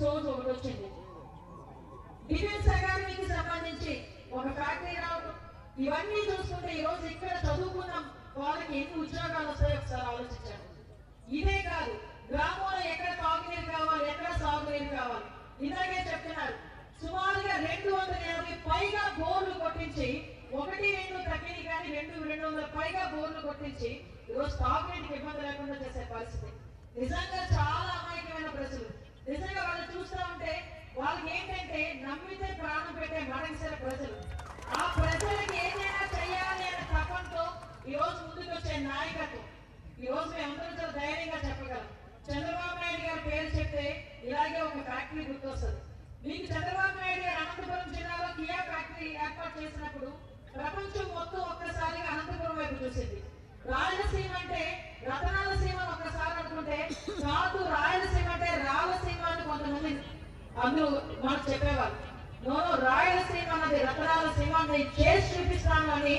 Source ఒకటి వచ్చింది. Defence అకాడమీకి సంబంధించి ఒక ఫ్యాక్టరీ రావడం, ఇవన్నీ చూసుకుంటే ఈ రోజు ఇక్కడ చదువుకున్న వాళ్ళకి ఎన్ని ఉద్యోగాలు వస్తాయో ఒకసారి ఆలోచించండి. ఇదే కాదు, గ్రామంలో ఎక్కడ తాగునీరు కావాలి, ఎక్కడ సాగునీరు కావాలి. ఇలాగే చెప్తున్నారు, సుమారుగా 250 పైగా బోర్లు కొట్టించి, 1-2 తగ్గిని కానీ 200 పైగా బోర్లు కొట్టించి ఈరోజు తాగునీటికి ఇబ్బంది లేకుండా చేసే పరిస్థితి. నిజంగా చాలా అమాయకమైన ప్రజలు. నిజంగా వాళ్ళు చూస్తూ ఉంటే వాళ్ళకి ఏంటంటే నమ్మితే ప్రాణం పెట్టే మడగసల ప్రజలు. ఆ ప్రజలకి ఏదైనా చేయాలి అనే తపంతో ఈ రోజు ముందుకు వచ్చే నాయకత్వం. ఈ రోజు మేమందరం చాలా ధైర్యంగా చెప్పగలం. చంద్రబాబు నాయుడు గారి పేరు చెప్తే ఇలాగే ఒక ఫ్యాక్టరీ గుర్తొస్తుంది మీకు. చంద్రబాబు నాయుడు గారు అనంతపురం జిల్లాలో కియా ఫ్యాక్టరీ ఏర్పాటు చేసినప్పుడు ప్రపంచం మొత్తం ఒక్కసారిగా అనంతపురం వైపు చూసింది. రాయలసీమ అంటే రతనాల సీమ ఒక్కసారి అనుకుంటే కాదు, రాయలసీమ అంటే రాయలసీమ అని కొంతమంది అందరూ మనకు చెప్పేవారు. నోను, రాయలసీమ అన్నది రతనాల సీమ అని చేసి చూపిస్తాను అని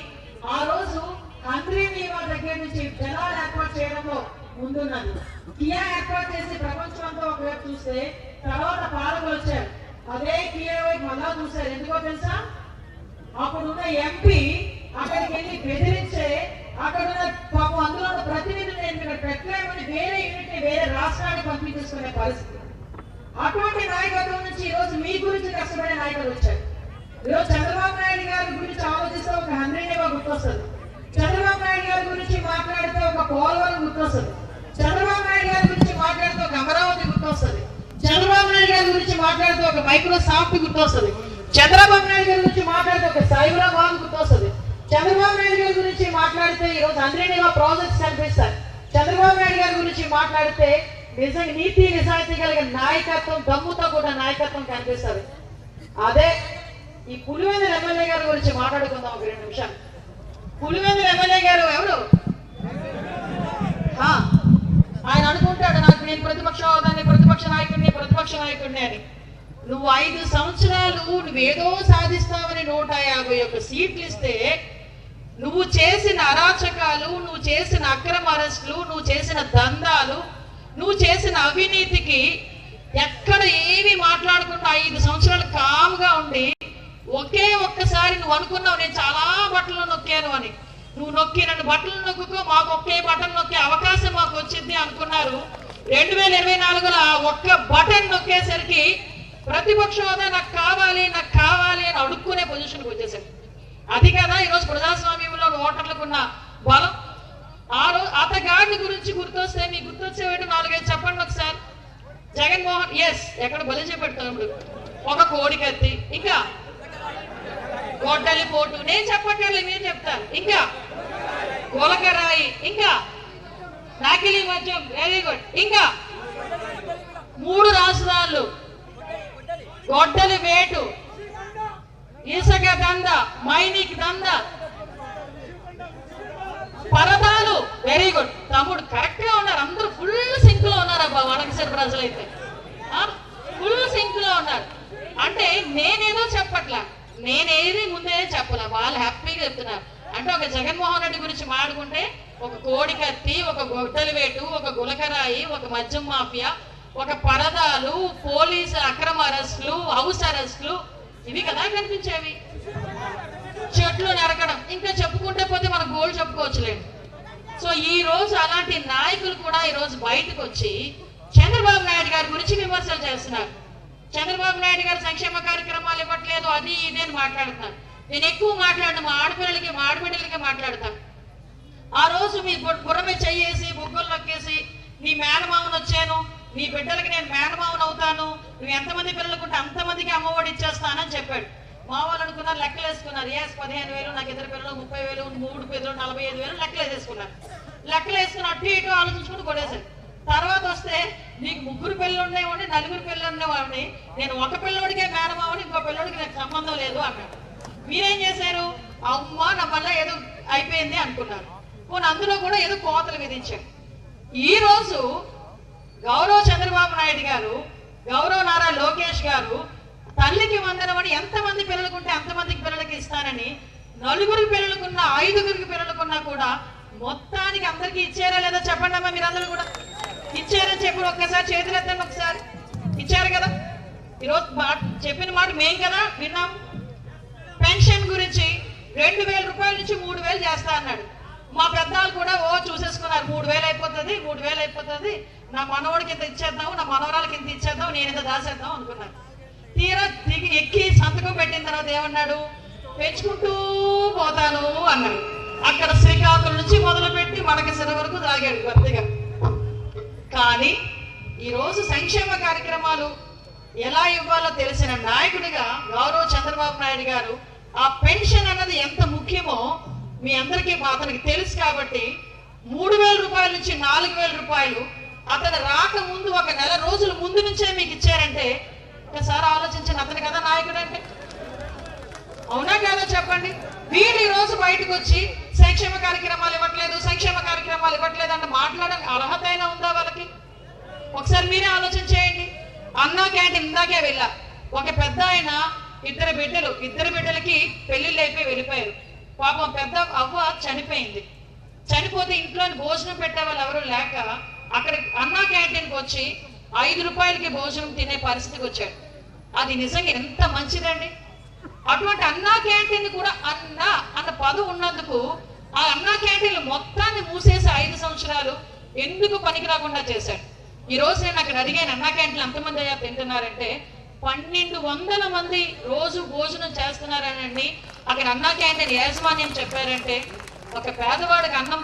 ఆ రోజు హంద్రీనీవా దగ్గర నుంచి జలాలు ఏర్పాటు చేయడంలో ముందున్నది. కియా ఏర్పాటు చేసి ప్రపంచం అంతా ఒకవైపు చూస్తే తర్వాత పాలకులు వచ్చారు, అదే కియా వైపు మళ్ళా చూశారు. ఎందుకో తెలుసా? అప్పుడున్న ఎంపీ అక్కడికి వెళ్ళి బెదిరించే అక్కడున్న పాపం అందులో ప్రతినిధులు నేను ఇక్కడ పెట్టలేమని వేరే యూనిట్ ని వేరే రాష్ట్రానికి పంపించేసుకునే పరిస్థితి. అటువంటి నాయకత్వం నుంచి ఈ రోజు మీ గురించి కష్టపడే నాయకులు వచ్చారు. ఈరోజు చంద్రబాబు నాయుడు గారి గురించి ఆలోచిస్తే ఒక హంద్రీనీవా గుర్తొస్తుంది. చంద్రబాబు నాయుడు గారి గురించి మాట్లాడితే ఒక పోలవరం గుర్తొస్తుంది. చంద్రబాబు నాయుడు గారి గురించి మాట్లాడితే ఒక అమరావతి గుర్తొస్తుంది. చంద్రబాబు నాయుడు గారి గురించి మాట్లాడితే ఒక మైక్రోసాఫ్ట్ గుర్తొస్తుంది. చంద్రబాబు నాయుడు గారి గురించి మాట్లాడితే ఒక సైబరాబాద్ గుర్తొస్తుంది. చంద్రబాబు నాయుడు గారి గురించి మాట్లాడితే ఈ రోజు హంద్రీనీవా ప్రాజెక్ట్స్ కనిపిస్తాయి. చంద్రబాబు నాయుడు గారి గురించి మాట్లాడితే నిజంగా నీతి నిజాయితీ కలిగిన నాయకత్వం, దమ్ముతో కూడా నాయకత్వం కనిపిస్తుంది. అదే ఈ పులివెందుల ఎమ్మెల్యే గారి గురించి మాట్లాడుకుందాం ఒక 2 నిమిషాలు. పులివెందుల ఎమ్మెల్యే గారు ఎవరు? ఆయన అనుకుంటాడు నాకు నేను ప్రతిపక్ష హోదాన్ని, ప్రతిపక్ష నాయకుడిని అని. నువ్వు 5 సంవత్సరాలు నువ్వేదో సాధిస్తావని 151 సీట్లు ఇస్తే నువ్వు చేసిన అరాచకాలు, నువ్వు చేసిన అక్రమ అరెస్టులు, నువ్వు చేసిన దందాలు, నువ్వు చేసిన అవినీతికి ఎక్కడ ఏమీ మాట్లాడకుండా 5 సంవత్సరాలు కామ్గా ఉండి ఒకే ఒక్కసారి నువ్వు అనుకున్నావు నేను చాలా బట్టలు నొక్కాను అని. నువ్వు నొక్కి 2 బట్టలు నొక్కుకో, మాకు ఒకే బటన్ నొక్కే అవకాశం మాకు వచ్చింది అనుకున్నారు. 2024లో ఆ ఒక్క బటన్ నొక్కేసరికి ప్రతిపక్ష హోదా నాకు కావాలి అని అడుక్కునే పొజిషన్కి వచ్చేసరికి. అది కదా ఈరోజు ప్రజాస్వామ్యంలో ఓటర్లకు ఉన్న బలం. అతగాడిని గురించి గుర్తొస్తే మీకు గుర్తొచ్చేవాడు 4-5 చెప్పండి ఒకసారి. జగన్మోహన్ ఎక్కడ బలి చేపెడతాడు, ఒక కోడికత్తి, ఇంకా గొడ్డలి పోటు, నేను చెప్పక్కర్లేదు మీరు చెప్తారు, ఇంకా గొలకరాయి, ఇంకా నాకిలి మద్యం, వెరీ గుడ్, ఇంకా 3 రాజధానులు, గొడ్డలి వేటు, ఇసుక దంద, మైనిక్ దంద, పరదాలు, వెరీ గుడ్. తమ్ముడు కరెక్ట్ గా ఉన్నారు, అందరూ ఫుల్ సింక్ లో ఉన్నారు. అబ్బా వడకసేరు ప్రజలైతే ఫుల్ సింక్ లో ఉన్నారు. అంటే నేనేదో చెప్పట్లా, నేనేది ముందే చెప్పలే, వాళ్ళు హ్యాపీగా చెప్తున్నారు. అంటే ఒక జగన్మోహన్ రెడ్డి గురించి మాట్లాడుకుంటే ఒక కోడి కత్తి, ఒక గొడ్డలి వేటు, ఒక గులకరాయి, ఒక మద్యం మాఫియా, ఒక పరదాలు, పోలీసు అక్రమ అరెస్టులు, హౌస్ అరెస్టులు, ఇవి కదా కనిపించేవి. చెట్లు నరకడం, ఇంకా చెప్పుకుంటే పోతే మన గోల్ చెప్పుకోవచ్చులేండి. సో ఈ రోజు అలాంటి నాయకులు కూడా ఈ రోజు బయటకు వచ్చి చంద్రబాబు నాయుడు గారి గురించి విమర్శలు చేస్తున్నారు. చంద్రబాబు నాయుడు గారు సంక్షేమ కార్యక్రమాలు ఇవ్వట్లేదు, అది ఇది అని మాట్లాడుతున్నారు. నేను ఎక్కువ మాట్లాడను, మా ఆడపిల్లలకి మా ఆడబిడ్డలకి మాట్లాడతాను. ఆ రోజు మీ బుర్ర మీద చెయ్యేసి బుగ్గలు నొక్కేసి నీ మేనమామను వచ్చాను, నీ బిడ్డలకి నేను మేనమామను అవుతాను, నువ్వు ఎంతమంది పిల్లలకుంటే అంతమందికి అమ్మఒడి ఇచ్చేస్తానని చెప్పాడు. మా వాళ్ళు అనుకున్నారు, లెక్కలు వేసుకున్నారు. 15,000, నాకు 2 పిల్లలు 30,000, 3 పిల్లలు 45,000 లెక్కలు వేసేసుకున్నారు. లెక్కలు వేసుకుని అటు ఇటు ఆలోచించుకుంటూ కొట్టేశారు. తర్వాత వస్తే నీకు 3 పిల్లలు ఉండేవాడిని, 4 పిల్లలు ఉండేవాడిని, నేను ఒక పిల్లడికే మేనమావని, ఇంకో పిల్లడికి నాకు సంబంధం లేదు అన్నాడు. మీరేం చేశారు? అమ్మ నా వల్ల ఏదో అయిపోయింది అనుకున్నారు. పోనీ అందులో కూడా ఏదో కోతలు విధించారు. ఈ రోజు గౌరవ చంద్రబాబు నాయుడు గారు, గౌరవ నారా లోకేష్ గారు తల్లికి వందనమని ఎంతమంది పిల్లలకుంటే అంతమందికి పిల్లలకి ఇస్తానని 4 పిల్లలకున్నా 5 పిల్లలకున్నా కూడా మొత్తానికి అందరికి ఇచ్చారా లేదా చెప్పండి అమ్మా. మీరందరూ కూడా ఇచ్చారని చెప్పి ఒక్కసారి చేతులెత్తండి, ఒకసారి ఇచ్చారు కదా. ఈరోజు చెప్పిన మాట మేం కదా విన్నాం. పెన్షన్ గురించి 2,000 రూపాయల నుంచి 3,000 చేస్తా అన్నాడు. మా పెద్దవాళ్ళు కూడా చూసేసుకున్నారు, 3,000 అయిపోతుంది, 3,000 అయిపోతుంది, నా మనవడికి ఇంత ఇచ్చేద్దాము, నా మనవరాలకి ఇంత ఇచ్చేద్దాం, నేను ఇంత దాసేద్దాం అనుకున్నాను. తీరా ఎక్కి సంతకం పెట్టిన తర్వాత ఏమన్నాడు, పెంచుకుంటూ పోతాను అన్నాడు. అక్కడ శ్రీకాకుళం నుంచి మొదలుపెట్టి మడకసిర వరకు తాగాడు కొద్దిగా. కానీ ఈరోజు సంక్షేమ కార్యక్రమాలు ఎలా ఇవ్వాలో తెలిసిన నాయకుడిగా గౌరవ చంద్రబాబు నాయుడు గారు ఆ పెన్షన్ అన్నది ఎంత ముఖ్యమో మీ అందరికీ అతనికి తెలుసు కాబట్టి 3,000 రూపాయల నుంచి 4,000 రూపాయలు అతను రాకముందు 1 నెల రోజుల ముందు నుంచే మీకు ఇచ్చారంటే ఒకసారి ఆలోచించండి. అతను కదా నాయకుడు అంటే, అవునా కాదా చెప్పండి. వీళ్ళు ఈ రోజు బయటకు వచ్చి సంక్షేమ కార్యక్రమాలు ఇవ్వట్లేదు, సంక్షేమ కార్యక్రమాలు ఇవ్వట్లేదు అంటే మాట్లాడడానికి అర్హత అయినా ఉందా వాళ్ళకి? ఒకసారి మీరే ఆలోచన చేయండి. అన్నా క్యాంటీన్ ఇందాకే వెళ్ళా, ఒక పెద్ద ఆయన 2 బిడ్డలకి పెళ్లిళ్ళు అయిపోయి వెళ్ళిపోయారు. పాపం పెద్ద అవ్వ చనిపోయింది. చనిపోతే ఇంట్లో భోజనం పెట్టే వాళ్ళు ఎవరు లేక అక్కడ అన్నా క్యాంటీన్కి వచ్చి 5 రూపాయలకి భోజనం తినే పరిస్థితికి వచ్చాడు. అది నిజంగా ఎంత మంచిదండి. అటువంటి అన్నా క్యాంటీన్ కూడా అన్న పదవి ఉన్నందుకు ఆ అన్నా క్యాంటీన్ మొత్తాన్ని మూసేసి 5 సంవత్సరాలు ఎందుకు పనికి రాకుండా చేశాడు. ఈ రోజు నేను అక్కడ అడిగాను, అన్నా క్యాంటీన్లు ఎంతమంది అయ్యా తింటున్నారంటే 1,200 మంది రోజు భోజనం చేస్తున్నారనండి. అక్కడ అన్నా క్యాంటీన్ యాజమాన్యం చెప్పారంటే ఒక పేదవాడికి అన్నం